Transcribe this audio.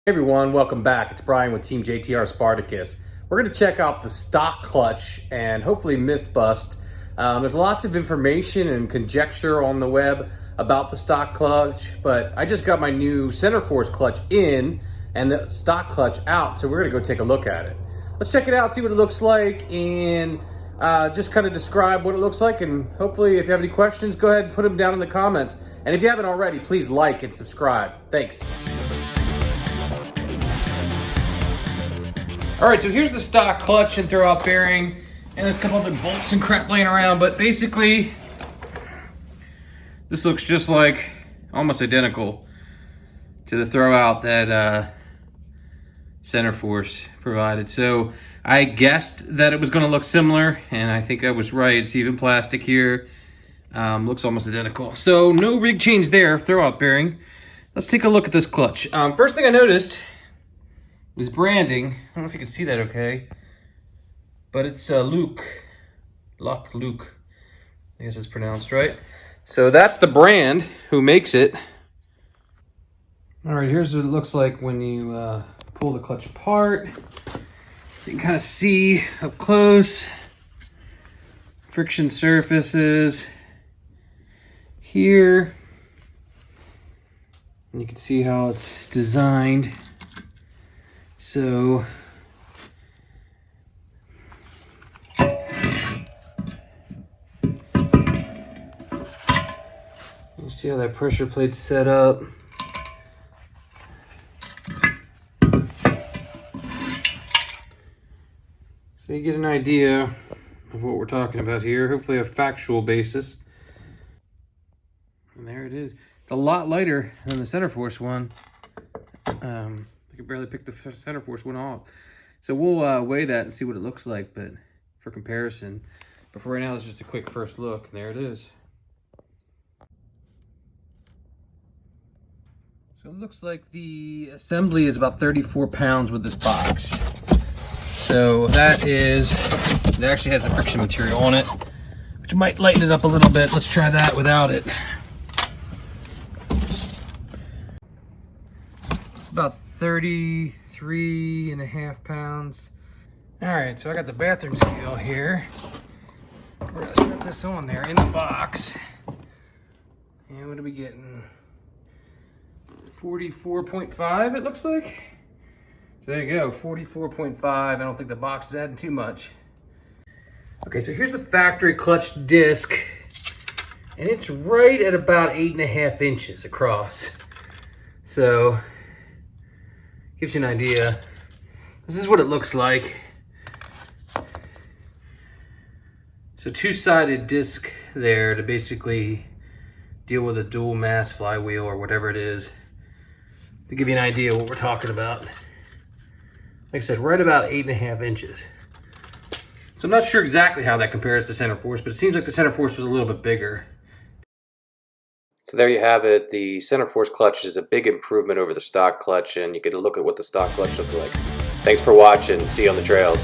Hey everyone, welcome back. It's Brian with Team JTRSPARTACUS. We're going to check out the stock clutch and hopefully myth bust. There's lots of information and conjecture on the web about the stock clutch, but I just got my new center force clutch in and the stock clutch out, so we're going to go take a look at it. Let's check it out, see what it looks like, and just kind of describe what it looks like, and hopefully if you have any questions, go ahead and put them down in the comments. And if you haven't already, please like and subscribe. Thanks. All right, so here's the stock clutch and throwout bearing, and there's a couple other bolts and crap laying around, but basically, this looks just like, almost identical to the throwout that Center Force provided. So I guessed that it was gonna look similar, and I think I was right. It's even plastic here. Looks almost identical. So no rig change there, throwout bearing. Let's take a look at this clutch. First thing I noticed is branding. I don't know if you can see that okay, but it's Luke. I guess it's pronounced right. So that's the brand who makes it. All right, here's what it looks like when you pull the clutch apart. So you can kind of see up close. Friction surfaces here. And you can see how it's designed. So you see how that pressure plate's set up. So you get an idea of what we're talking about here, hopefully a factual basis. And there it is. It's a lot lighter than the Center Force one. I could barely pick the Center Force one off. So we'll weigh that and see what it looks like, but for comparison. But for right now, it's just a quick first look. And there it is. So it looks like the assembly is about 34 pounds with this box. So that is, it actually has the friction material on it, which might lighten it up a little bit. Let's try that without it. It's about 33.5 pounds. All right, so I got the bathroom scale here. We're gonna set this on there in the box. And what are we getting? 44.5 it looks like. So there you go, 44.5. I don't think the box is adding too much. Okay, so here's the factory clutch disc. And it's right at about 8.5 inches across. So gives you an idea. This is what it looks like. So two-sided disc there to basically deal with a dual mass flywheel or whatever it is, to give you an idea of what we're talking about. Like I said, right about 8.5 inches. So I'm not sure exactly how that compares to Center Force, but it seems like the Center Force was a little bit bigger. So there you have it. The Center Force clutch is a big improvement over the stock clutch, and you get a look at what the stock clutch looked like. Thanks for watching. See you on the trails.